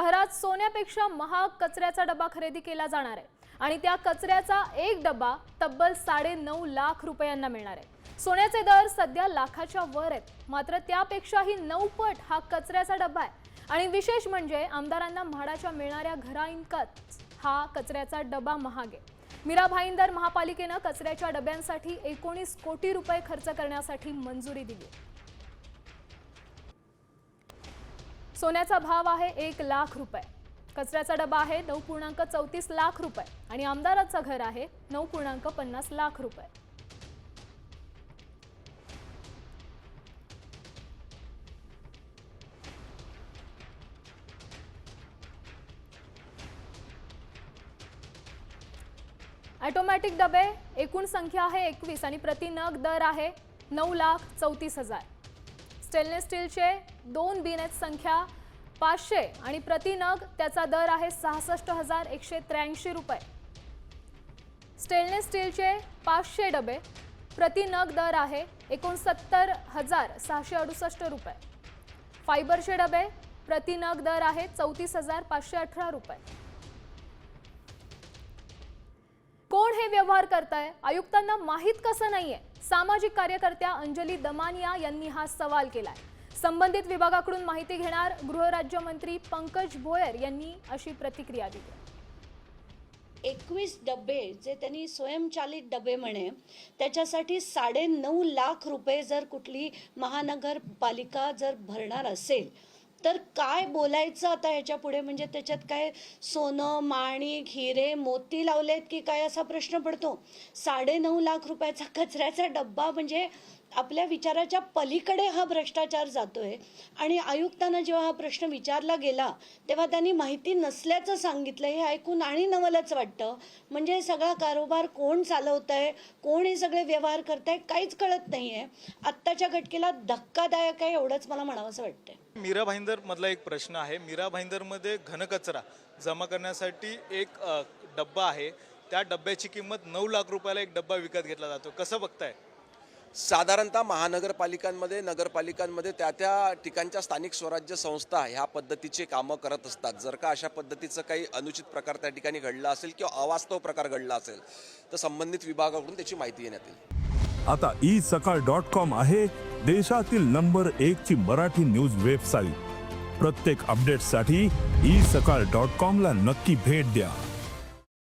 शहरात सोन्यापेक्षा महाग कचऱ्याचा डबा खरेदी केला जाणार आहे आणि त्या कचऱ्याचा एक डबा तब्बल 9.5 लाख रुपयांना मिळणार आहे। सोन्याचे दर सध्या लाखाच्या वर आहेत, मात्र त्यापेक्षाही 9 पट हा कचऱ्याचा डबा आहे आणि विशेष म्हणजे आमदारांना म्हाडाच्या मिळणाऱ्या घराइतकाच हा कचऱ्याचा डबा महाग आहे। मीरा भाईंदर महापालिकेने कचऱ्याच्या डब्यांसाठी 19 कोटी रुपये खर्च करण्यासाठी मंजुरी दिली। सोन्याचा भाव आहे 1 लाख रुपये, कचऱ्याचा डबा आहे 9.34 लाख रुपये आणि आमदाराचं घर आहे 9.50 लाख रुपये। ऑटोमॅटिक डबे एकूण संख्या आहे 21 आणि प्रति नग दर आहे 9,34,000। स्टेनलेस स्टीलचे 2 बिनेट संख्या 500 आणि प्रति नग त्याचा दर आहे 66,183 रुपये। स्टेनलेस स्टीलचे 500 डबे प्रति नग दर आहे 69,668 रुपये। फायबरचे डबे प्रति नग दर आहे 34,518 रुपये। कोण हे व्यवहार करताय, आयुक्तांना माहित कसं नाहीये? सामाजिक कार्यकर्त्या अंजली दमानिया यांनी हा सवाल केलाय। संबंधित विभागाकडून माहिती घेणार गृहराज्यमंत्री पंकज भोयर यांनी अशी प्रतिक्रिया दिली। 21 डबे जे त्यांनी स्वयंचलित डबे म्हणे, त्याच्यासाठी 9.5 लाख रुपये जर कुठली महानगरपालिका जर भरणार असेल तर काय बोलायचं आता ह्याच्या पुढे? म्हणजे त्याच्यात काय सोनं, माणिक, हिरे, मोती लावलेत की काय असा प्रश्न पडतो। 9.5 लाख रुपयाचा कचऱ्याचा डब्बा म्हणजे आपल्या विचाराच्या पलीकडे हा भ्रष्टाचार जातोय। आणि आयुक्तांना जेव्हा हा प्रश्न विचारला गेला तेव्हा त्यांनी माहिती नसल्याचं सांगितलं। हे ऐकून आणि नवलच वाटतं। म्हणजे सगळा कारोबार कोण चालवतंय, कोण हे सगळे व्यवहार करताय, काहीच कळत नाहीये। आत्ताच्या घटकेला धक्कादायक आहे एवढंच मला म्हणावंसं वाटतंय। मीरा भाईंदर मधला एक प्रश्न आहे। मीरा भाईंदरमध्ये घनकचरा जमा करण्यासाठी एक डब्बा आहे, त्या डब्याची किंमत 9 लाख रुपयाला एक डब्बा विकत घेतला जातो। कसं बघताय? साधारणतः महानगरपालिकांमध्ये, नगरपालिकांमध्ये त्या ठिकाणच्या स्थानिक स्वराज्य संस्था ह्या पद्धतीचे कामं करत असतात। जर का अशा पद्धतीचं काही अनुचित प्रकार त्या ठिकाणी घडला असेल किंवा अवास्तव प्रकार घडला असेल तर संबंधित विभागाकडून त्याची माहिती घेण्यात येईल। आता isakal.com आहे देशातील नंबर 1 ची मराठी न्यूज वेबसाईट। प्रत्येक अपडेटसाठी isakal.com ला नक्की भेट द्या।